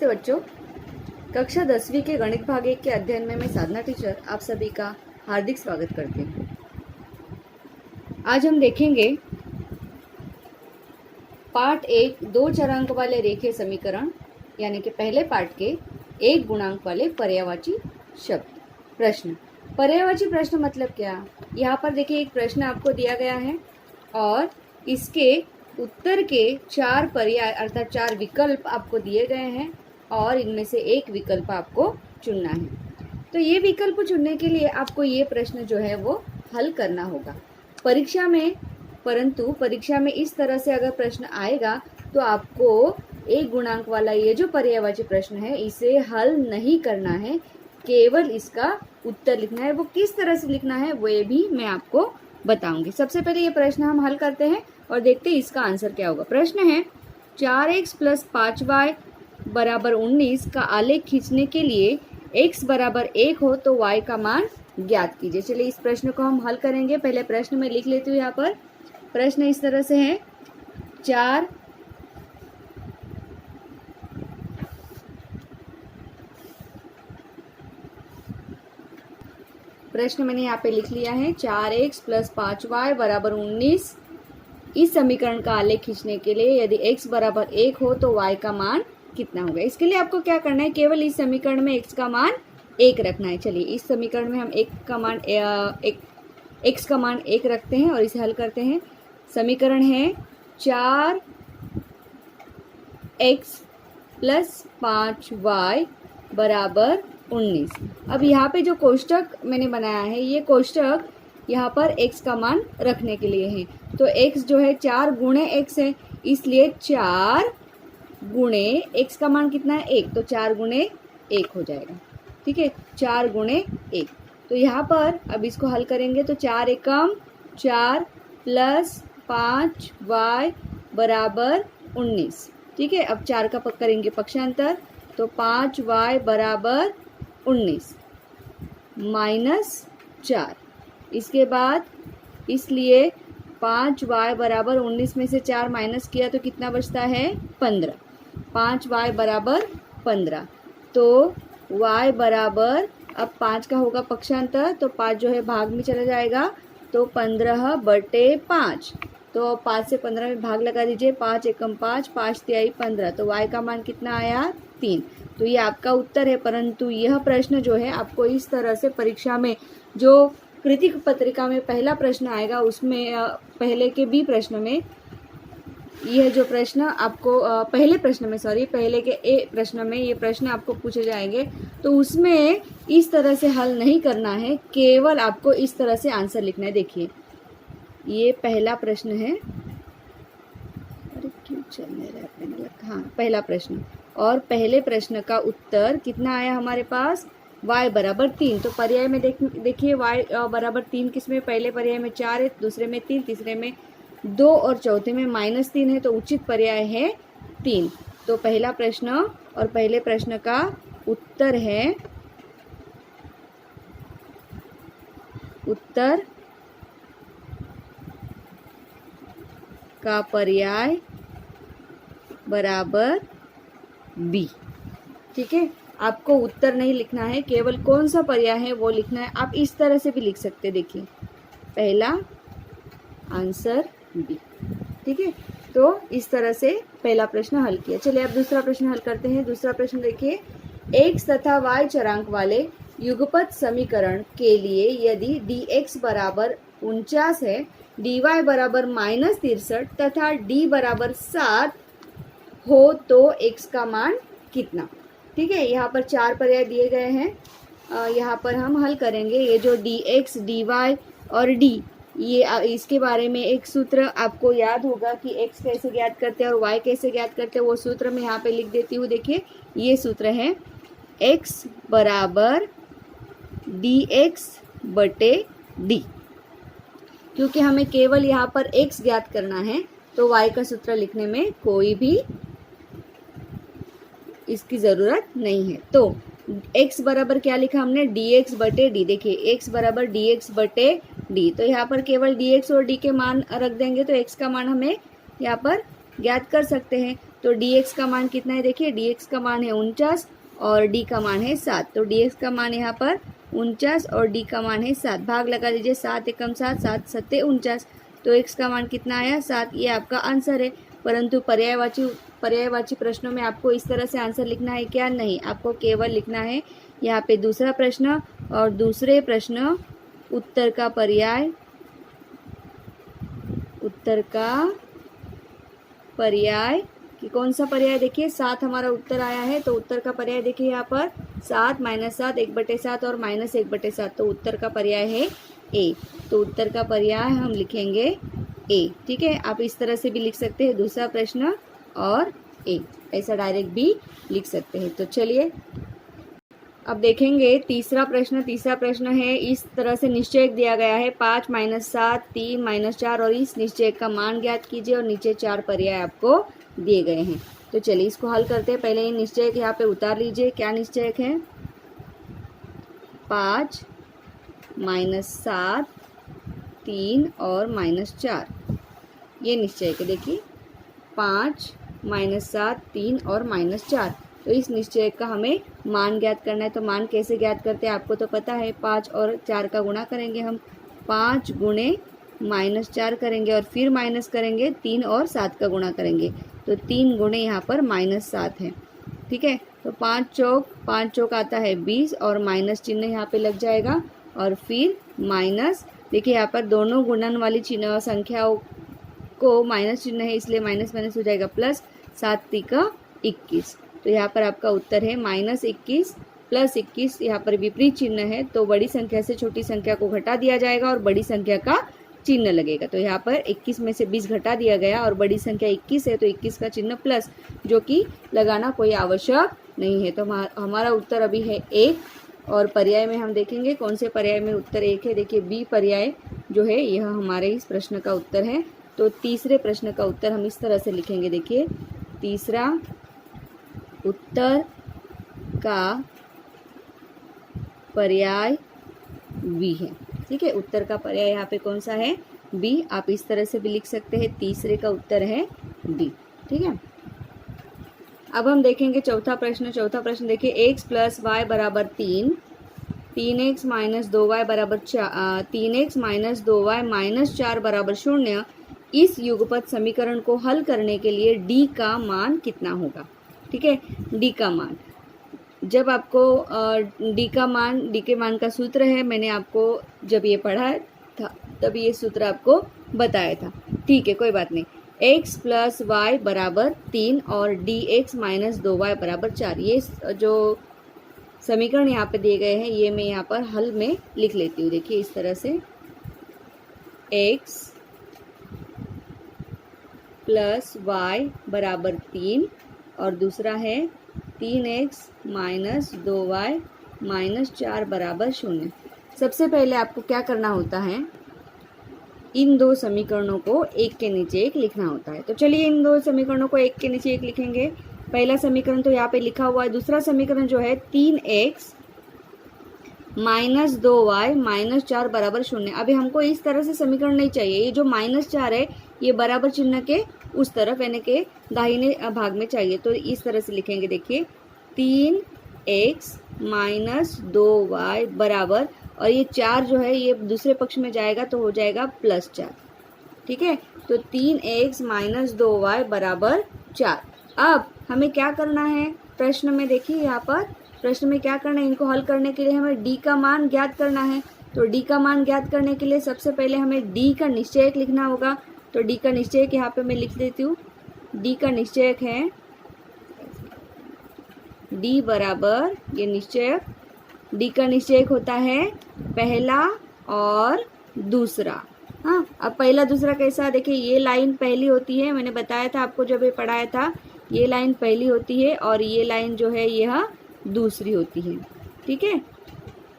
नमस्ते बच्चों, कक्षा 10वीं के गणित भाग 1 के अध्ययन में मैं साधना टीचर आप सभी का हार्दिक स्वागत करती हूँ। आज हम देखेंगे पार्ट 1 दो चरांक वाले रेखीय समीकरण यानी कि पहले पार्ट के एक गुणांक वाले पर्यायवाची शब्द। प्रश्न, पर्यायवाची प्रश्न मतलब क्या? यहाँ पर देखिए एक प्रश्न आपको दिया गया है और इसके उत्तर के 4 पर्याय अर्थात 4 विकल्प आपको दिए गए हैं और इनमें से एक विकल्प आपको चुनना है। तो ये विकल्प चुनने के लिए आपको ये प्रश्न जो है वो हल करना होगा परीक्षा में। परंतु परीक्षा में इस तरह से अगर प्रश्न आएगा तो आपको एक गुणांक वाला ये जो पर्यायवाची प्रश्न है इसे हल नहीं करना है, केवल इसका उत्तर लिखना है। वो किस तरह से लिखना है वो भी मैं आपको बताऊंगी। सबसे पहले ये प्रश्न हम हल करते हैं और देखते हैं इसका आंसर क्या होगा। प्रश्न है 4x + 5y = 19 का आलेख खींचने के लिए x = 1 हो तो y का मान ज्ञात कीजिए। चलिए इस प्रश्न को हम हल करेंगे। पहले प्रश्न में लिख लेती हूँ। यहाँ पर प्रश्न इस तरह से है 4 प्रश्न मैंने यहाँ पे लिख लिया है 4x + 5y = 19। इस समीकरण का आलेख खींचने के लिए यदि x = 1 हो तो y का मान कितना होगा। इसके लिए आपको क्या करना है, केवल इस समीकरण में x का मान 1 रखना है। चलिए इस समीकरण में हम x का मान 1 रखते हैं और इसे हल करते हैं। समीकरण है 4x + 5y = 19। अब यहाँ पे जो कोष्टक मैंने बनाया है ये कोष्टक यहाँ पर x का मान रखने के लिए है। तो x जो है 4 गुणे x है, इसलिए 4 गुणे x का मान कितना है 1, तो 4 गुणे 1 हो जाएगा। ठीक है, 4 गुणे 1। तो यहाँ पर अब इसको हल करेंगे तो 4 एकम 4 + 5y = 19। ठीक है, अब 4 का करेंगे पक्षांतर तो 5y = 19 - 4। इसके बाद इसलिए 5y = 19 में से 4 माइनस किया तो कितना बचता है 15। 5y = 15 तो y बराबर, अब 5 का होगा पक्षांतर तो 5 जो है भाग में चला जाएगा तो 15/5। तो 5 से 15 में भाग लगा दीजिए। 5 एकम 5, 5 तिहाई 15, तो y का मान कितना आया 3। तो ये आपका उत्तर है। परंतु यह प्रश्न जो है आपको इस तरह से परीक्षा में जो कृतिक पत्रिका में पहला प्रश्न आएगा उसमें पहले के बी प्रश्न में यह जो प्रश्न आपको पहले के ए प्रश्न में ये प्रश्न आपको पूछे जाएंगे तो उसमें इस तरह से हल नहीं करना है, केवल आपको इस तरह से आंसर लिखना है। देखिए ये पहला प्रश्न है। अरे क्यों चल नहीं रहा है? हाँ, पहला प्रश्न और पहले प्रश्न का उत्तर कितना आया हमारे पास y = 3। तो पर्याय में देखिए y = 3 किसमें, पहले पर्याय में 4 है, दूसरे में 3, तीसरे में 2 और चौथे में -3 है, तो उचित पर्याय है 3। तो पहला प्रश्न और पहले प्रश्न का उत्तर है उत्तर का पर्याय बराबर बी। ठीक है, आपको उत्तर नहीं लिखना है, केवल कौन सा पर्याय है वो लिखना है। आप इस तरह से भी लिख सकते हैं। देखिए पहला आंसर बी। ठीक है, तो इस तरह से पहला प्रश्न हल किया। चलिए अब दूसरा प्रश्न हल करते हैं। दूसरा प्रश्न देखिए, x तथा y चरांक वाले युगपत समीकरण के लिए यदि dx = 49 है, dy = -63 तथा d = 7 हो तो x का मान कितना। ठीक है, यहाँ पर 4 पर्याय दिए गए हैं। यहाँ पर हम हल करेंगे। ये जो dx, dy और d, ये इसके बारे में एक सूत्र आपको याद होगा कि x कैसे ज्ञात करते हैं और y कैसे ज्ञात करते हैं। वो सूत्र मैं यहाँ पे लिख देती हूँ। देखिए ये सूत्र है x = dx/d। क्योंकि हमें केवल यहाँ पर x ज्ञात करना है तो y का सूत्र लिखने में कोई भी इसकी ज़रूरत नहीं है। तो x बराबर क्या लिखा हमने dx/d। देखिए x = dx/d, तो यहाँ पर केवल dx और d के मान रख देंगे तो x का मान हमें यहाँ पर ज्ञात कर सकते हैं। तो dx का मान कितना है, देखिए dx का मान है 49 और d का मान है 7। तो dx का मान यहाँ पर 49 और d का मान है 7। भाग लगा दीजिए, 7 एकम 7, 7 सत्ते 49। तो x का मान कितना आया, 7। ये आपका आंसर है। परंतु पर्यायवाची प्रश्नों में आपको इस तरह से आंसर लिखना है क्या, नहीं, आपको केवल लिखना है यहाँ पे दूसरा प्रश्न और दूसरे प्रश्न उत्तर का पर्याय कि कौन सा पर्याय, देखिए 7 हमारा उत्तर आया है। तो उत्तर का पर्याय देखिए यहाँ पर 7 - 7 1/7 और -1/7। तो उत्तर का पर्याय है ए। तो उत्तर का पर्याय हम लिखेंगे ए। ठीक है, आप इस तरह से भी लिख सकते हैं, दूसरा प्रश्न और ए, ऐसा डायरेक्ट भी लिख सकते हैं। तो चलिए अब देखेंगे तीसरा प्रश्न है, इस तरह से निश्चयक दिया गया है 5 - 7 3 - 4 और इस निश्चयक का मान ज्ञात कीजिए और नीचे 4 पर्याय आपको दिए गए हैं। तो चलिए इसको हल करते हैं। पहले ये निश्चयक यहाँ पे उतार लीजिए। क्या निश्चयक है, 5 - 7 3 और -4, ये निश्चयक है। देखिए 5 - 7 3 और -4। तो इस निश्चयक का हमें मान ज्ञात करना है। तो मान कैसे ज्ञात करते हैं आपको तो पता है, 5 और 4 का गुणा करेंगे हम, 5 गुणे -4 करेंगे और फिर माइनस करेंगे 3 और 7 का गुणा करेंगे। तो 3 गुणे यहाँ पर -7 है। ठीक है, तो 5 चौक आता है 20 और माइनस चिन्ह यहाँ पे लग जाएगा और फिर माइनस, देखिए यहाँ पर दोनों गुणन वाली चिन्ह संख्याओं को माइनस चिन्ह है इसलिए माइनस माइनस हो जाएगा प्लस, 7 × 21। तो यहाँ पर आपका उत्तर है -21 + 21। यहाँ पर विपरीत चिन्ह है तो बड़ी संख्या से छोटी संख्या को घटा दिया जाएगा और बड़ी संख्या का चिन्ह लगेगा। तो यहाँ पर 21 में से 20 घटा दिया गया और बड़ी संख्या 21 है तो 21 का चिन्ह प्लस, जो कि लगाना कोई आवश्यक नहीं है। तो हमारा उत्तर अभी है 1। और पर्याय में हम देखेंगे कौन से पर्याय में उत्तर 1 है। देखिए बी पर्याय जो है यह हमारे इस प्रश्न का उत्तर है। तो तीसरे प्रश्न का उत्तर हम इस तरह से लिखेंगे। देखिए तीसरा उत्तर का पर्याय बी है। ठीक है, उत्तर का पर्याय यहाँ पे कौन सा है, बी। आप इस तरह से भी लिख सकते हैं, तीसरे का उत्तर है बी। ठीक है, अब हम देखेंगे चौथा प्रश्न देखिए x + y = 3, 3x - 2y = 4, 3x - 2y - 4 = 0। इस युगपत समीकरण को हल करने के लिए d का मान कितना होगा। ठीक है, d का मान, जब आपको d के मान का सूत्र है, मैंने आपको जब ये पढ़ा था तब ये सूत्र आपको बताया था। ठीक है, कोई बात नहीं। x + y = 3 और dx - 2y = 4, ये जो समीकरण यहाँ पे दिए गए हैं ये मैं यहाँ पर हल में लिख लेती हूँ। देखिए इस तरह से x + y = 3 और दूसरा है 3x - 2y - 4 = 0। सबसे पहले आपको क्या करना होता है, इन दो समीकरणों को एक के नीचे एक लिखना होता है। तो चलिए इन दो समीकरणों को एक के नीचे एक लिखेंगे। पहला समीकरण तो यहाँ पे लिखा हुआ है। दूसरा समीकरण जो है 3x - 2y - 4 = 0। अभी हमको इस तरह से समीकरण नहीं चाहिए, ये जो -4 है ये बराबर चिन्ह के उस तरफ यानी के दाहिने भाग में चाहिए। तो इस तरह से लिखेंगे। देखिए 3x - 2y बराबर, और ये 4 जो है ये दूसरे पक्ष में जाएगा तो हो जाएगा +4। ठीक है, तो 3x - 2y = 4। अब हमें क्या करना है प्रश्न में, देखिए यहाँ पर प्रश्न में क्या करना है, इनको हल करने के लिए हमें d का मान ज्ञात करना है। तो d का मान ज्ञात करने के लिए सबसे पहले हमें d का निश्चयक लिखना होगा। तो d का निश्चयक यहाँ पे मैं लिख देती हूँ। d का निश्चयक है d बराबर, ये निश्चयक d का निश्चयक होता है पहला और दूसरा। हाँ, अब पहला दूसरा कैसा, देखिए ये लाइन पहली होती है, मैंने बताया था आपको जब ये पढ़ाया था, ये लाइन पहली होती है और ये लाइन जो है यह दूसरी होती है। ठीक है,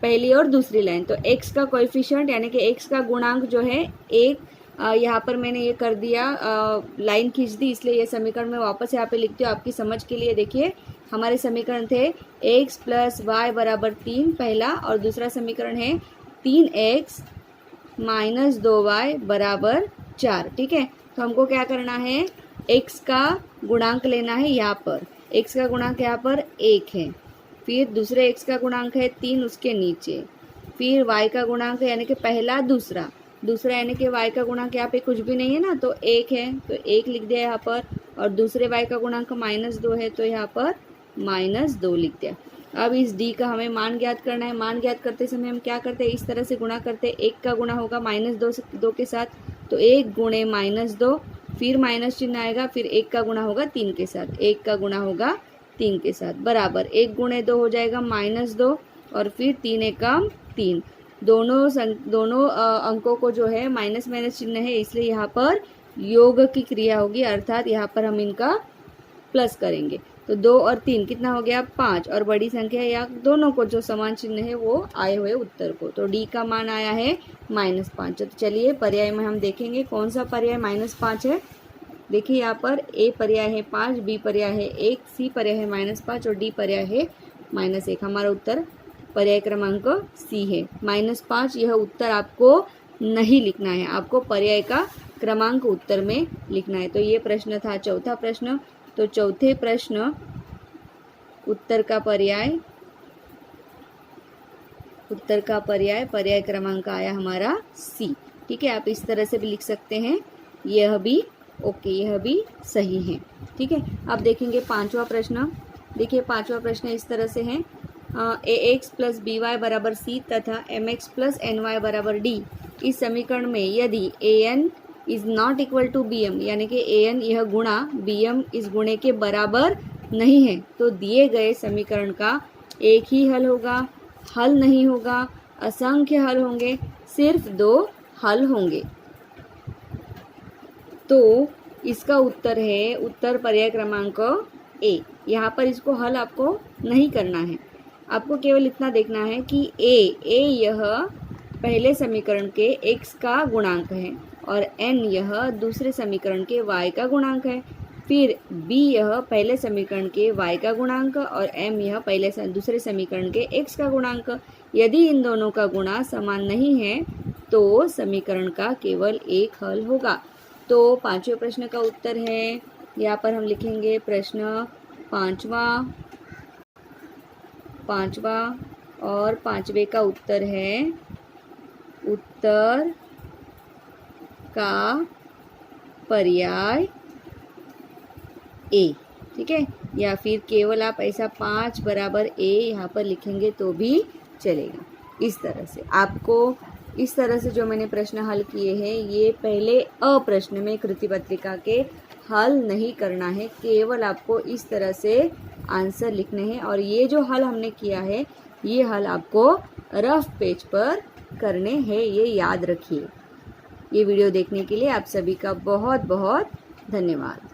पहली और दूसरी लाइन। तो x का कोएफिशिएंट यानी कि x का गुणांक जो है 1, यहाँ पर मैंने ये कर दिया, लाइन खींच दी, इसलिए ये समीकरण में वापस यहाँ पे लिखती हूँ आपकी समझ के लिए। देखिए हमारे समीकरण थे x + y = 3 पहला, और दूसरा समीकरण है 3x - 2y = 4। ठीक है, तो हमको क्या करना है, x का गुणांक लेना है यहाँ पर, x का गुणांक यहाँ पर 1 है, फिर दूसरे x का गुणांक है 3 उसके नीचे, फिर y का गुणांक है यानी कि पहला दूसरा यानी कि y का गुणांक यहाँ पे कुछ भी नहीं है ना, तो 1 है तो 1 लिख दिया यहाँ पर, और दूसरे y का गुणांक -2 है तो यहाँ पर -2 लिख दिया। अब इस d का हमें मान ज्ञात करना है। मान ज्ञात करते समय हम क्या करते हैं, इस तरह से गुणा करते हैं। 1 का गुणा होगा -2 के साथ, तो 1 गुणे -2, फिर माइनस चिन्ह आएगा, फिर 1 का गुणा होगा 3 के साथ, 1 का गुणा होगा 3 के साथ, बराबर 1 गुणे 2 हो जाएगा -2, और फिर 3 एकम 3। दोनों अंकों को जो है माइनस चिन्ह है, इसलिए यहाँ पर योग की क्रिया होगी, अर्थात यहाँ पर हम इनका प्लस करेंगे। तो 2 और 3 कितना हो गया 5, और बड़ी संख्या या दोनों को जो समान चिन्ह है वो आए हुए उत्तर को, तो डी का मान आया है -5। तो चलिए पर्याय में हम देखेंगे कौन सा पर्याय -5 है। देखिए यहाँ पर ए पर्याय है 5, बी पर्याय है 1, सी पर्याय है -5 और डी पर्याय है -1। हमारा उत्तर पर्याय क्रमांक सी है -5। यह उत्तर आपको नहीं लिखना है, आपको पर्याय का क्रमांक उत्तर में लिखना है। तो ये प्रश्न था चौथा प्रश्न। तो चौथे प्रश्न उत्तर का पर्याय पर्याय क्रमांक आया हमारा सी। ठीक है, आप इस तरह से भी लिख सकते हैं, यह भी ओके, यह भी सही है। ठीक है, अब देखेंगे पांचवा प्रश्न। देखिए पांचवा प्रश्न इस तरह से है, ax प्लस by बराबर c तथा mx प्लस ny बराबर d। इस समीकरण में यदि an is not equal to bm, यानी कि an यह गुणा bm इस गुणे के बराबर नहीं है, तो दिए गए समीकरण का एक ही हल होगा, हल नहीं होगा, असंख्य हल होंगे, सिर्फ 2 हल होंगे। तो इसका उत्तर है उत्तर पर्याय क्रमांक ए। यहाँ पर इसको हल आपको नहीं करना है, आपको केवल इतना देखना है कि ए यह पहले समीकरण के x का गुणांक है, और n यह दूसरे समीकरण के y का गुणांक है, फिर b यह पहले समीकरण के y का गुणांक, और m यह दूसरे समीकरण के x का गुणांक। यदि इन दोनों का गुणा समान नहीं है तो समीकरण का केवल एक हल होगा। तो पांचवें प्रश्न का उत्तर है, यहाँ पर हम लिखेंगे प्रश्न पांचवा और पांचवे का उत्तर है उत्तर का पर्याय ए। ठीक है, या फिर केवल आप ऐसा 5 बराबर ए यहाँ पर लिखेंगे तो भी चलेगा। इस तरह से आपको इस तरह से जो मैंने प्रश्न हल किए हैं, ये पहले अ प्रश्न में कृति पत्रिका के हल नहीं करना है, केवल आपको इस तरह से आंसर लिखने हैं। और ये जो हल हमने किया है, ये हल आपको रफ पेज पर करने हैं, ये याद रखिए। ये वीडियो देखने के लिए आप सभी का बहुत बहुत धन्यवाद।